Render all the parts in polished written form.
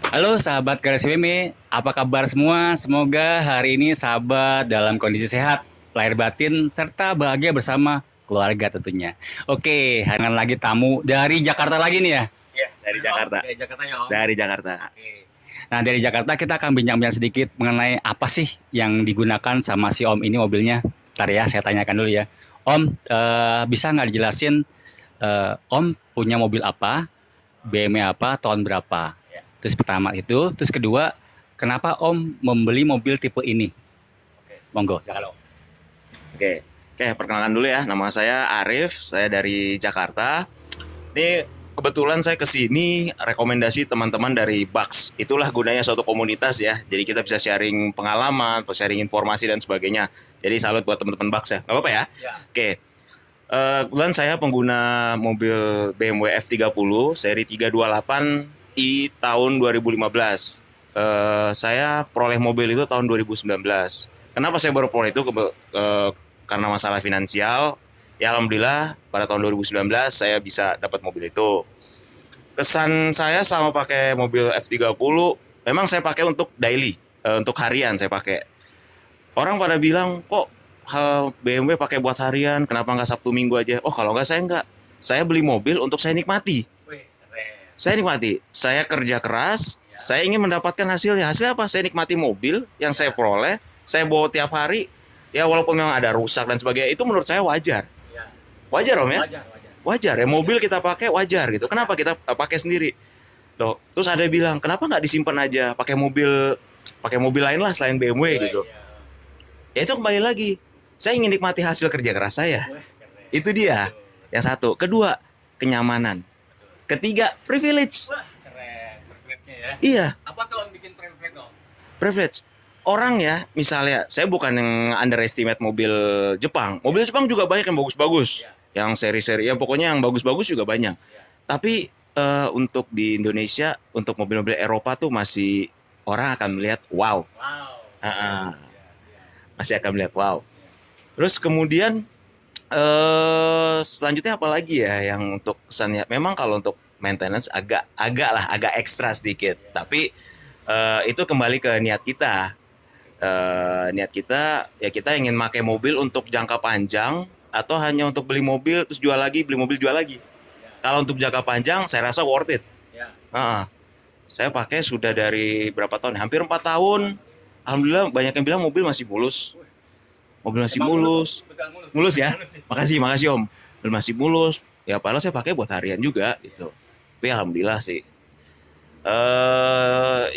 Halo sahabat Garis WM, apa kabar semua? Semoga hari ini sahabat dalam kondisi sehat, lahir batin, serta bahagia bersama keluarga tentunya. Oke, dengan lagi tamu dari Jakarta lagi nih ya? Iya, dari Bener Om? Jakarta. Dari Jakarta ya Om? Dari Jakarta. Oke. Nah dari Jakarta kita akan bincang-bincang sedikit mengenai apa sih yang digunakan sama si Om ini mobilnya. Ntar ya saya tanyakan dulu ya. Om, bisa nggak dijelasin Om punya mobil apa, BMW apa, tahun berapa? Ya. Terus pertama itu, terus kedua, kenapa Om membeli mobil tipe ini? Oke. Monggo, silakan Om. Oke. Oke, perkenalkan dulu ya. Nama saya Arif, saya dari Jakarta. Ini kebetulan saya ke sini rekomendasi teman-teman dari Bucks. Itulah gunanya suatu komunitas ya. Jadi kita bisa sharing pengalaman, sharing informasi dan sebagainya. Jadi salut buat teman-teman Bucks ya. Gak apa-apa ya? Ya. Oke. Kebetulan saya pengguna mobil BMW F30 seri 328i tahun 2015. Saya peroleh mobil itu tahun 2019. Kenapa saya baru peroleh itu? Karena masalah finansial. Ya alhamdulillah pada tahun 2019 saya bisa dapat mobil itu. Kesan saya sama pakai mobil F30, memang saya pakai untuk daily, untuk harian saya pakai. Orang pada bilang, kok BMW pakai buat harian, kenapa nggak Sabtu Minggu aja? Oh kalau nggak saya nggak. Saya beli mobil untuk saya nikmati. Wih, keren. Saya nikmati. Saya kerja keras, Ya, saya ingin mendapatkan hasilnya. Hasilnya apa? Saya nikmati mobil yang saya peroleh, saya bawa tiap hari. Ya walaupun memang ada rusak dan sebagainya, itu menurut saya wajar. ya. Wajar Om ya? Wajar, wajar. Wajar ya, mobil kita pakai wajar gitu. Kenapa kita pakai sendiri? Loh, terus ada yang bilang, kenapa nggak disimpan aja pakai mobil lain lah selain BMW Wih, gitu. ya. Ya itu kembali lagi. Saya ingin nikmati hasil kerja keras saya. Wih, keren. Itu dia. Yang satu. Kedua, kenyamanan. Ketiga, privilege. Wah, keren. Privilege-nya ya. Iya, Apa tuh Om bikin privilege Om? privilege. Orang ya, misalnya, saya bukan yang underestimate mobil Jepang. Mobil Jepang juga banyak yang bagus-bagus. Ya, Yang seri-seri, ya pokoknya yang bagus-bagus juga banyak. ya. Tapi untuk di Indonesia, untuk mobil-mobil Eropa tuh masih orang akan melihat wow. Wow. Ah, ah. Ya, siap. Masih akan melihat wow. Ya. Terus kemudian selanjutnya apa lagi ya yang untuk kesannya? Memang kalau untuk maintenance agak ekstra sedikit. Ya. Tapi itu kembali ke niat kita. Niat kita ya kita ingin pakai mobil untuk jangka panjang atau hanya untuk beli mobil terus jual lagi, beli mobil jual lagi. Ya. Kalau untuk jangka panjang saya rasa worth it. Ya. Saya pakai sudah dari berapa tahun? Hampir 4 tahun. Alhamdulillah banyak yang bilang mobil masih mulus. Mobil masih Emang mulus. betul mulus. Mulus ya? Mulus sih. Makasih, makasih Om. Mobil masih mulus. Ya padahal saya pakai buat harian juga gitu. Tapi alhamdulillah sih.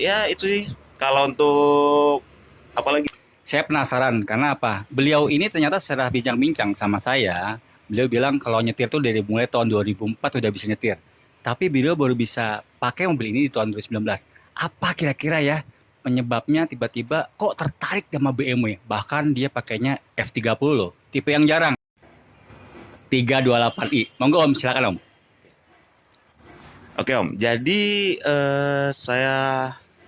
Ya itu sih. Kalau untuk apalagi? Saya penasaran karena apa? Beliau ini ternyata setelah bincang-bincang sama saya, beliau bilang kalau nyetir tuh dari mulai tahun 2004 udah bisa nyetir. Tapi beliau baru bisa pakai mobil ini di tahun 2019. Apa kira-kira ya penyebabnya tiba-tiba kok tertarik sama BMW? Bahkan dia pakainya F30 loh, tipe yang jarang. 328i. Monggo Om, silakan Om. Oke Om. Jadi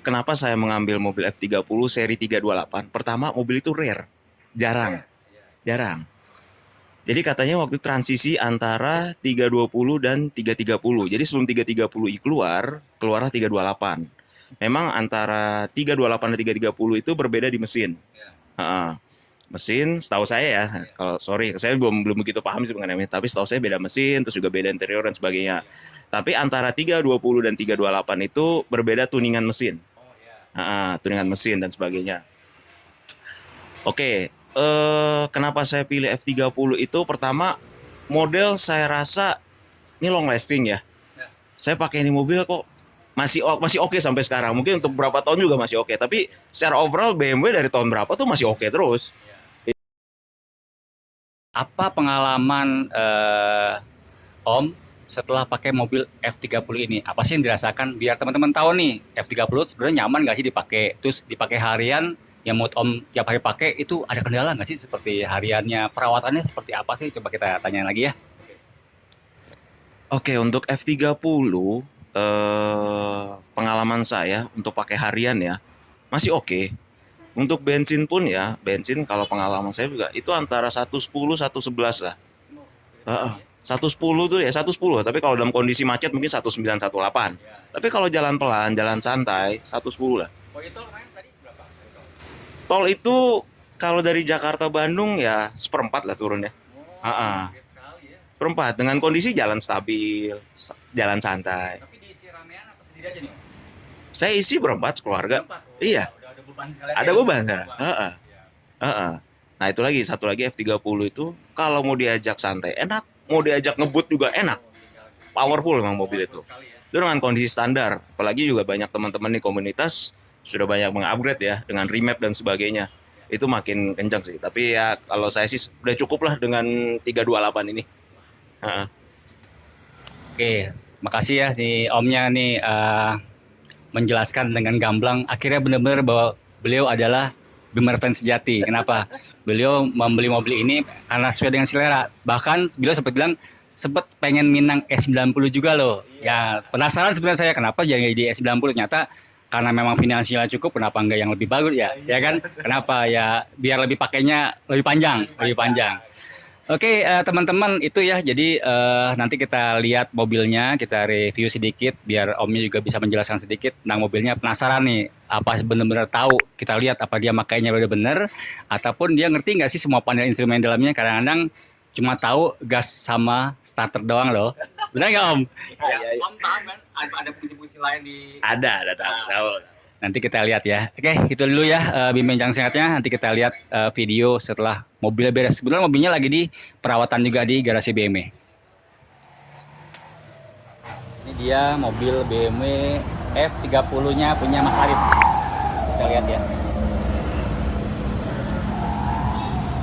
kenapa saya mengambil mobil F30 seri 328? Pertama, mobil itu rare. Jarang. Jarang. Jadi katanya waktu transisi antara 320 dan 330. Jadi sebelum 330i keluarlah 328. Memang antara 328 dan 330 itu berbeda di mesin. Mesin, setahu saya ya, kalau sorry, saya belum begitu paham sih mengenai, tapi setahu saya beda mesin, terus juga beda interior dan sebagainya. Tapi antara 320 dan 328 itu berbeda tuningan mesin. Tuningan mesin dan sebagainya. Oke, kenapa saya pilih F30 itu? Pertama, model saya rasa ini long lasting ya. Saya pakai ini mobil kok masih oke sampai sekarang. Mungkin untuk beberapa tahun juga masih oke. Tapi secara overall BMW dari tahun berapa tuh masih oke terus. Apa pengalaman Om setelah pakai mobil F30 ini? Apa sih yang dirasakan? Biar teman-teman tahu nih, F30 sebenarnya nyaman nggak sih dipakai? Terus dipakai harian, yang mau Om tiap hari pakai itu ada kendala nggak sih? Seperti hariannya, perawatannya seperti apa sih? Coba kita tanya lagi ya. Oke, untuk F30 pengalaman saya untuk pakai harian ya masih oke. Untuk bensin pun ya, bensin kalau pengalaman saya juga itu antara 110 111 lah. 110 tuh ya 110, tapi kalau dalam kondisi macet mungkin 1918. Tapi kalau jalan pelan, jalan santai 110 lah. Oh itu kemarin tadi berapa? Tol itu kalau dari Jakarta Bandung ya seperempat lah turunnya. Ah, Sekali ya. seperempat dengan kondisi jalan stabil, jalan santai. Tapi diisi ramean atau sendiri aja nih? Saya isi berempat keluarga. Berempat. Oh, Iya. Udah ada beban sekalian. Ada ya? beban sekarang. Beban. Heeh. Siap. Heeh. Nah, itu lagi satu lagi F30 itu kalau mau diajak santai enak, mau diajak ngebut juga enak. Powerful memang mobil itu. Sekali ya. Itu dengan kondisi standar. Apalagi juga banyak teman-teman di komunitas sudah banyak mengupgrade ya dengan remap dan sebagainya. Itu makin kencang sih. Tapi ya kalau saya sih udah cukup lah dengan 328 ini. Heeh. Oke, makasih ya nih Omnya nih menjelaskan dengan gamblang. Akhirnya benar-benar bahwa beliau adalah Bimmer fans sejati. Kenapa? Beliau membeli mobil ini karena sesuai dengan selera. Bahkan beliau sempat bilang sempat pengen Minang S90 juga loh. Ya penasaran sebenarnya saya kenapa jadi di S90. Ternyata karena memang finansialnya cukup, kenapa enggak yang lebih bagus ya? Ya kan? Kenapa ya? Biar lebih pakainya lebih panjang, lebih panjang. Oke, teman-teman itu ya. Jadi nanti kita lihat mobilnya, kita review sedikit biar Omnya juga bisa menjelaskan sedikit tentang mobilnya. Penasaran nih, apa benar-benar tahu? Kita lihat apa dia makainya udah bener ataupun dia ngerti nggak sih semua panel instrumen dalamnya. Kadang-kadang cuma tahu gas sama starter doang loh. Benar nggak Om? Iya. Om paham kan? Ada fungsi-fungsi lain di. Ada tahu. Nanti kita lihat ya. Oke, itu dulu ya bimbang singkatnya. Nanti kita lihat video setelah mobilnya beres. Kebetulan mobilnya lagi di perawatan juga di garasi BMW. Ini dia mobil BMW F30-nya punya Mas Arif. Kita lihat ya.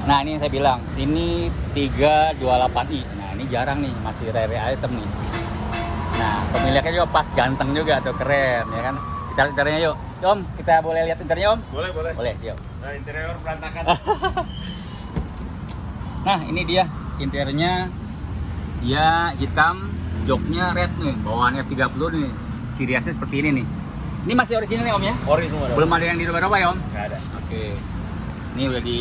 Nah, ini saya bilang, ini 328i. Nah, ini jarang nih, masih rare item nih. Nah, pemiliknya juga pas, ganteng juga tuh, keren ya kan. Kita lihat interiornya yuk. Om, kita boleh lihat interiornya Om? Boleh. Boleh, yuk. Nah, interior berantakan. Nah, ini dia interiornya. Dia hitam, joknya red nih, bawaan F30 nih. Ciri khasnya seperti ini nih. Ini masih original nih Om ya? Ori semua. Belum ada yang dirubah-rubah ya Om? Nggak ada. Oke. Ini udah di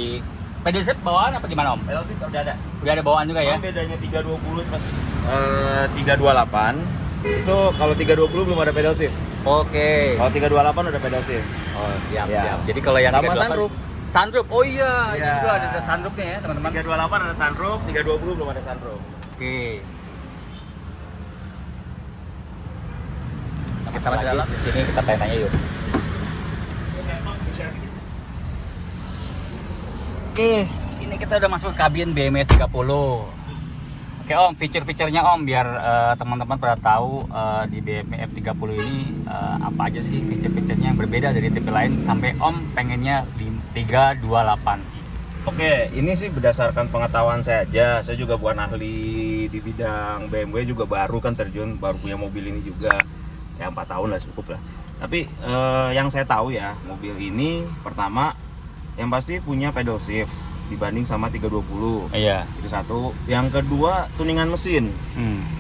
pedal set bawaan apa gimana Om? Pedal seat udah ada. Udah ada bawaan juga ya? Bedanya 320 plus 328. Itu kalau 320 belum ada pedal shift. Oke. Kalau 328 udah pedal shift. Oh, siap, Ya. siap. Jadi kalau yang Sama 328 sunroof. Sunroof. Oh iya, ini Ya. juga ada sunroofnya ya, teman-teman. 328 ada sunroof, 320 belum ada sunroof. Oke. Kita masih dalam di sini, kita tanya-tanya yuk. Oke, ini kita udah masuk kabin BMW 30. Oke Om, fitur-fiturnya Om biar teman-teman pada tahu di BMW F30 ini apa aja sih fitur-fiturnya yang berbeda dari tipe lain sampai Om pengennya di 328i. Oke, ini sih berdasarkan pengetahuan saya aja. Saya juga bukan ahli di bidang BMW, juga baru kan terjun, baru punya mobil ini juga. Ya 4 tahun lah cukup lah. Tapi yang saya tahu ya, mobil ini pertama yang pasti punya pedal shift dibanding sama 320. Iya. Itu satu. Yang kedua, tuningan mesin.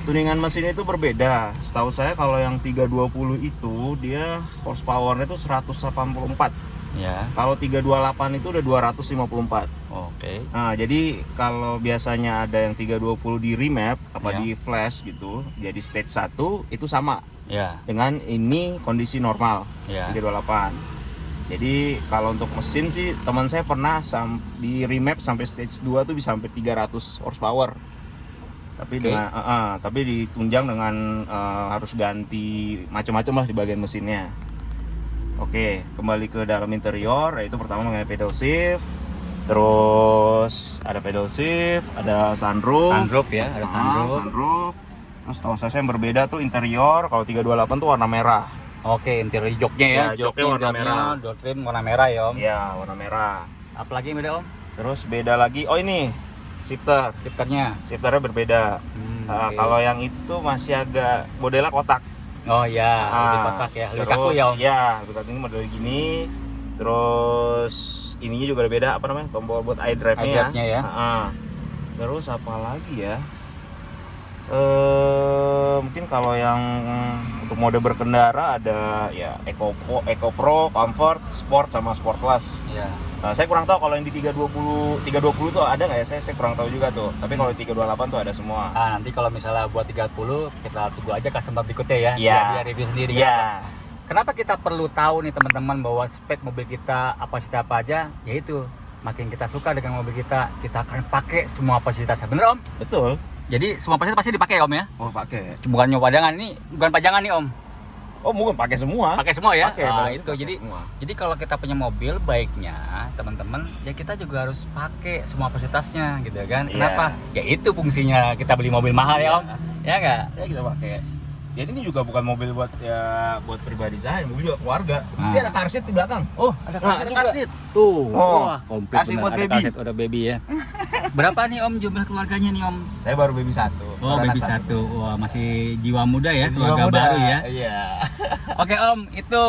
Tuningan mesin itu berbeda. Setahu saya kalau yang 320 itu dia horsepower-nya itu 184. Ya. Kalau 328 itu udah 254. Oke. Nah, jadi kalau biasanya ada yang 320 di remap apa Ya. di flash gitu, jadi stage 1 itu sama Ya. dengan ini kondisi normal Ya. 328. Jadi kalau untuk mesin sih teman saya pernah di remap sampai stage 2 tuh bisa sampai 300 horsepower. Tapi Oke. dengan tapi ditunjang dengan harus ganti macam-macam lah di bagian mesinnya. Oke, kembali ke dalam interior, yaitu pertama mengenai pedal shift. Terus ada pedal shift, ada sunroof. Sunroof ya, ada sunroof. Sunroof. Terus tahu saya yang berbeda tuh interior, kalau 328 tuh warna merah. Oke, interior joknya ya. Ya, joknya warna merah. Door trim warna merah ya Om. Iya, warna merah. Apalagi yang beda Om? Terus beda lagi, oh ini shifter. Shifternya. Shifternya berbeda. Nah, Oke. kalau yang itu masih agak modelnya kotak. Oh ya, lebih Ah, kotak ya, lebih terus, kaku ya Om. Ya, lebih kaku, ini model gini. Terus ininya juga ada beda, apa namanya? Tombol buat iDrive-nya iDrive-nya ya. Terus apa lagi ya? Mungkin kalau yang untuk mode berkendara ada ya Eco Pro, Comfort, Sport sama Sport Plus. Iya. Saya kurang tahu kalau yang di 320 tuh ada nggak ya? Saya kurang tahu juga tuh. Tapi kalau di 328 tuh ada semua. Nanti kalau misalnya buat 30 kita tunggu aja customer berikutnya ya. Iya. Dia review sendiri. Iya. Kenapa kita perlu tahu nih teman-teman bahwa spek mobil kita apa aja? Yaitu makin kita suka dengan mobil kita akan pakai semua fasilitasnya. Bener Om? Betul. Jadi semua fasilitas pasti dipakai Om ya? Oh, pakai. Bukan nyoba pajangan ini, bukan pajangan nih Om. Oh, mungkin pakai semua. Pakai semua ya? Pakai, Nah, pakai itu jadi semua. jadi kalau kita punya mobil baiknya teman-teman ya kita juga harus pakai semua fasilitasnya gitu kan. Iya. Kenapa? Ya itu fungsinya kita beli mobil mahal ya Om. Ya enggak? Ya kita pakai. Jadi ini juga bukan mobil buat pribadi saya, mobil juga keluarga. Nah. Dia ada car seat di belakang. Oh, ada Nah, car ada seat car juga. seat. Tuh, Oh, wah komplit car seat bener. buat Ada baby. car seat, ada baby ya. Berapa nih Om jumlah keluarganya nih Om? Saya baru baby satu. Oh, Baru baby anak satu. Wah, masih jiwa muda ya, Jiwa keluarga muda. baru ya. Iya. Oke Om, itu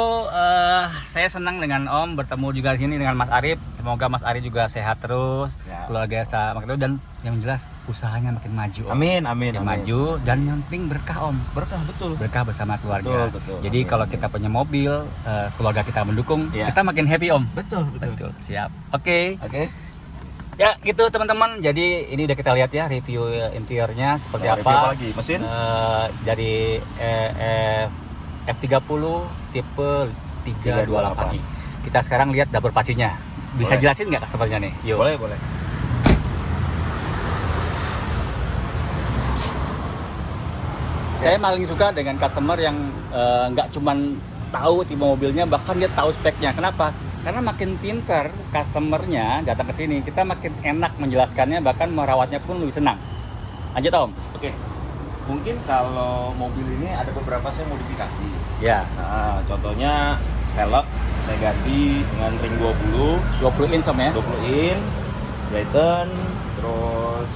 saya senang dengan Om bertemu juga di sini dengan Mas Arif. Semoga Mas Arif juga sehat terus, Siap. keluarga sama itu dan yang jelas usahanya makin maju Om. Amin, amin, Makin amin. maju dan yang penting berkah Om. Berkah betul. Berkah bersama keluarga. Betul. Jadi Amin, kalau amin. kita punya mobil, keluarga kita mendukung, Iya. kita makin happy Om. Betul. Betul, siap. Oke. Oke. Ya gitu teman-teman. Jadi ini udah kita lihat ya review interiornya seperti Review apa apa. lagi? Mesin? Dari F30 tipe 328i. Kita sekarang lihat dapur pacunya. Bisa Boleh. jelasin nggak customernya nih? Yuk. Boleh. Saya paling suka dengan customer yang nggak cuman tahu tipe mobilnya, bahkan dia tahu speknya. Kenapa? Karena makin pintar customernya datang ke sini, kita makin enak menjelaskannya, bahkan merawatnya pun lebih senang. Lanjut Om. Oke. Mungkin kalau mobil ini ada beberapa saya modifikasi. Ya, Nah, contohnya velg saya ganti dengan ring 20 20 inch Om ya. 20 in, Dayton, terus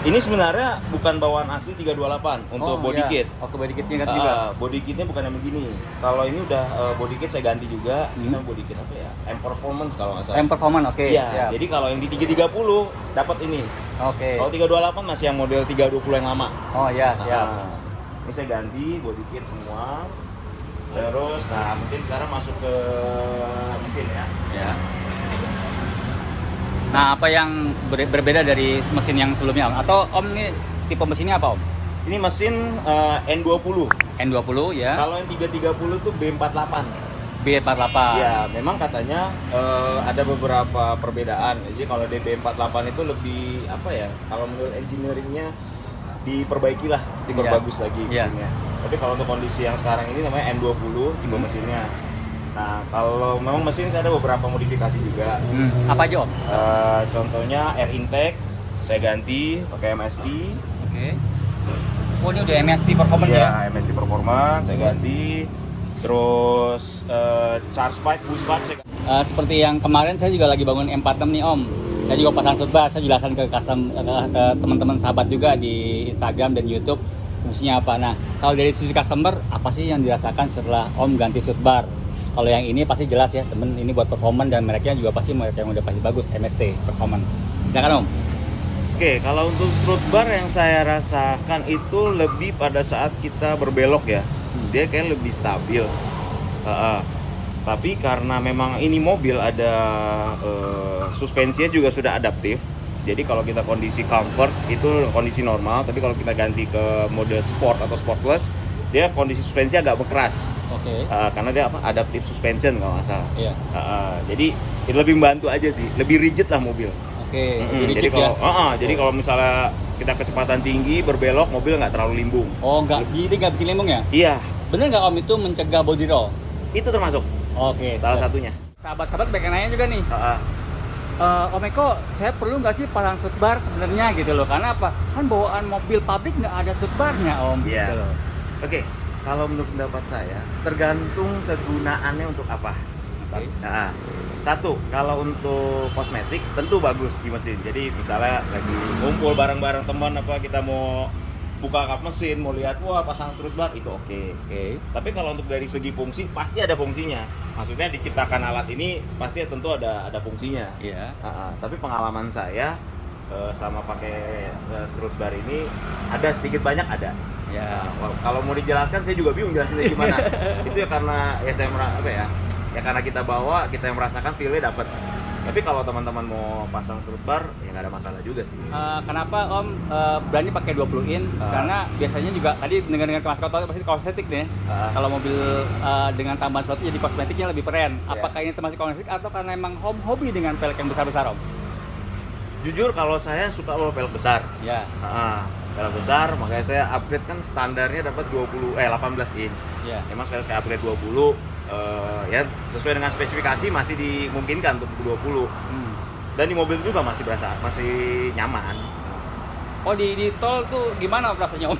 ini sebenarnya bukan bawaan asli 328 untuk body iya. kit. Oke, body kitnya ganti juga. Body kitnya bukan yang begini. Kalau ini udah body kit saya ganti juga. Ini Hmm. body kit apa ya? M Performance kalau nggak salah. M Performance, oke. Iya, siap. jadi kalau yang di 330 dapat ini. Oke. Kalau 328 masih yang model 320 yang lama. Oh ya, siap. Nah, ini saya ganti body kit semua. Terus, nah mungkin sekarang masuk ke mesin ya. Ya. Nah, apa yang berbeda dari mesin yang sebelumnya Om? Atau Om ini tipe mesinnya apa Om? Ini mesin N20. N20 ya. Kalau yang 330 tuh B48. B48. Ya, memang katanya ada beberapa perbedaan. Jadi kalau DB48 itu lebih apa ya? Kalau menurut engineeringnya diperbaikilah, diperbagus lagi Iya. mesinnya. Tapi kalau untuk kondisi yang sekarang ini namanya N20 tipe mesinnya. Nah, kalau memang mesin saya ada beberapa modifikasi juga. Apa aja Om? Contohnya air intake saya ganti pakai MST. Oke. Oh, ini udah MST Performance ya? Ya, MST Performance saya ganti. Terus charge pipe, boost pipe saya ganti. Seperti yang kemarin saya juga lagi bangun M46 nih Om. Saya juga pasang soundbar, saya jelaskan ke ke teman-teman sahabat juga di Instagram dan YouTube fungsinya apa. Nah, kalau dari sisi customer apa sih yang dirasakan setelah Om ganti soundbar? Kalau yang ini pasti jelas ya, temen ini buat performance dan mereknya juga pasti merek yang udah pasti bagus, MST Performance. Silakan Om. Oke, kalau untuk strut bar yang saya rasakan itu lebih pada saat kita berbelok ya. Dia kayak lebih stabil. Tapi karena memang ini mobil ada suspensinya juga sudah adaptif. Jadi kalau kita kondisi comfort itu kondisi normal, tapi kalau kita ganti ke mode sport atau sport plus, dia kondisi suspensi agak berkeras. Oke. Karena dia apa? Adaptive suspension kalau nggak salah. Iya. Jadi itu lebih membantu aja sih, lebih rigid lah mobil. Oke. Jadi kalau jadi kalau misalnya kita kecepatan tinggi berbelok, mobil nggak terlalu limbung. Oh, jadi nggak bikin limbung ya? Iya, Bener nggak Om itu mencegah body roll? itu termasuk Oke. salah satunya. Sahabat-sahabat pengen nanya juga nih. Om Eko, saya perlu nggak sih pasang soundbar sebenarnya gitu loh? Karena apa? Kan bawaan mobil pabrik nggak ada soundbarnya Om. Iya. Gitu loh. Oke, kalau menurut pendapat saya tergantung kegunaannya untuk apa. Oke. Nah, satu, kalau untuk kosmetik tentu bagus di mesin. Jadi misalnya lagi ngumpul bareng-bareng teman apa kita mau buka kap mesin, mau lihat wah pasang strut bar itu oke. Oke. Tapi kalau untuk dari segi fungsi pasti ada fungsinya. Maksudnya diciptakan alat ini pasti tentu ada fungsinya. Iya. Tapi pengalaman saya selama pakai strut bar ini ada sedikit banyak ada. Ya. Kalau mau dijelaskan saya juga bingung jelasinnya gimana. Itu ya karena ya saya apa ya? Ya karena kita bawa, kita yang merasakan feel-nya dapat. Tapi kalau teman-teman mau pasang strut bar, ya nggak ada masalah juga sih. Kenapa Om berani pakai 20 in? Karena biasanya juga tadi dengar-dengar Mas Koto pasti kosmetik nih. Kalau mobil dengan tambahan slot jadi kosmetiknya lebih keren. Apakah ini termasuk kosmetik atau karena emang hobi dengan velg yang besar-besar Om? Jujur kalau saya suka bawa velg besar. Ya. Velg besar, makanya saya upgrade kan standarnya dapat 18 inch. Ya. Emang sekarang saya upgrade 20, ya sesuai dengan spesifikasi masih dimungkinkan untuk 20. Dan di mobil juga masih nyaman. Oh di tol tuh gimana rasanya Om?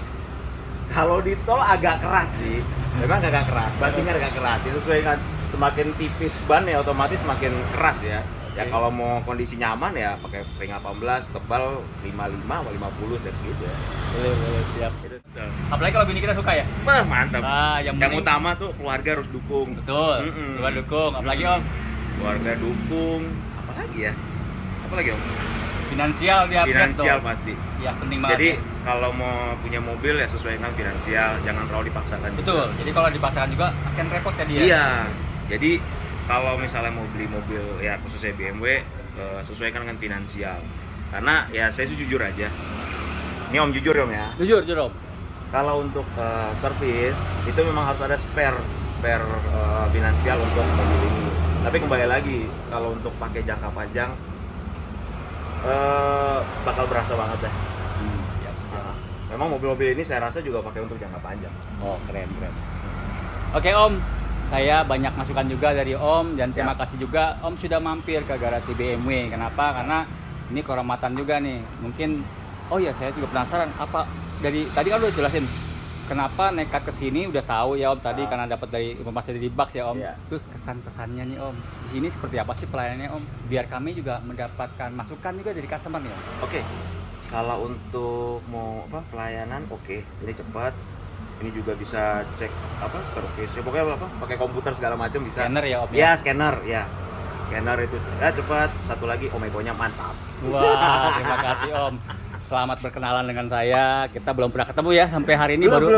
Kalau di tol agak keras sih, memang agak keras, bantingnya agak keras. Ya, sesuai dengan semakin tipis ban ya otomatis semakin keras ya. Ya kalau mau kondisi nyaman ya pakai ring 18 tebal 55 atau 50 segitu ya. Boleh siap. Itu Apalagi kalau bini kita suka ya? Wah, mantap. Yang utama tuh keluarga harus dukung. Betul. Keluarga dukung. Apalagi Om? Keluarga dukung. Apalagi ya? Apalagi Om? Finansial dia. Finansial pasti. Ya penting banget. Jadi ya. Kalau mau punya mobil ya sesuai dengan finansial, jangan terlalu dipaksakan. Betul. Jadi kalau dipaksakan juga akan repot ya dia. Iya. Jadi kalau misalnya mau beli mobil ya khususnya BMW, sesuaikan dengan finansial. Karena ya saya jujur aja. Ini Om jujur Om ya. Jujur Om. Kalau untuk servis itu memang harus ada spare finansial untuk mobil ini. Tapi kembali lagi kalau untuk pakai jangka panjang bakal berasa banget deh. Memang mobil-mobil ini saya rasa juga pakai untuk jangka panjang. Oh keren. Oke Om, saya banyak masukan juga dari Om dan terima kasih juga Om sudah mampir ke garasi BMW. Kenapa? Karena ini kehormatan juga nih. Mungkin saya juga penasaran apa dari tadi kan udah jelasin kenapa nekat ke sini, udah tahu ya Om tadi karena dapat dari informasi dari Box ya Om. Terus kesan-kesannya nih Om. Di sini seperti apa sih pelayanannya Om? Biar kami juga mendapatkan masukan juga dari customer nih Om. Oke. Kalau untuk mau pelayanan ini cepat. Ini juga bisa cek servis. Ya, pokoknya pakai komputer segala macam bisa. Scanner ya Om. Ya, scanner ya. Scanner itu ya cepat. Satu lagi Omegonya mantap. Wah, terima kasih Om. Selamat berkenalan dengan saya. Kita belum pernah ketemu ya sampai hari ini baru.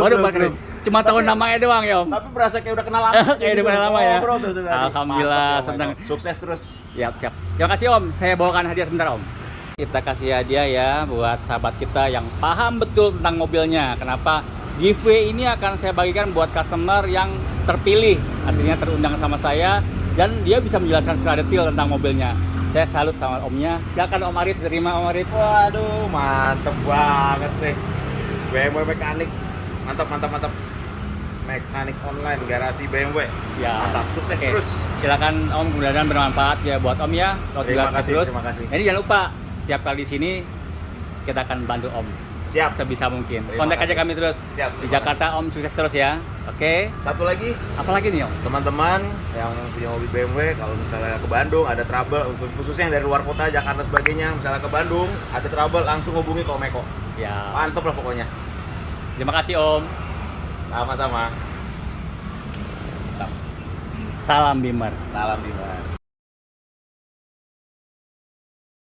Cuma tahu namanya doang ya Om. Tapi berasa kayak udah kenal lama. Kayak udah kenal lama ya. Alhamdulillah senang. Sukses terus. Siap. Terima kasih Om. Saya bawakan hadiah sebentar Om. Kita kasih hadiah ya buat sahabat kita yang paham betul tentang mobilnya. Kenapa? Giveaway ini akan saya bagikan buat customer yang terpilih, artinya terundang sama saya dan dia bisa menjelaskan secara detail tentang mobilnya. Saya salut sama Omnya. Silakan Om Arif, terima Om Arif. Waduh, mantep banget nih. BMW mekanik, mantap. Mekanik online garasi BMW. Ya. Mantap, sukses terus. Silakan Om, mudah-mudahan bermanfaat ya buat Om ya. Terima kasih. Jadi jangan lupa tiap kali di sini kita akan bantu Om. Siap, sebisa mungkin. Kontak aja kami terus. Siap. Di Jakarta Om sukses terus ya. Oke. Satu lagi. Apa lagi nih Om? Teman-teman yang punya mobil BMW, kalau misalnya ke Bandung ada trouble, khususnya yang dari luar kota, Jakarta sebagainya, misalnya ke Bandung ada trouble, langsung hubungi ke Omeko. Siap. Mantep lah pokoknya. Terima kasih Om. Sama-sama. Salam Bimar. Salam Bimar.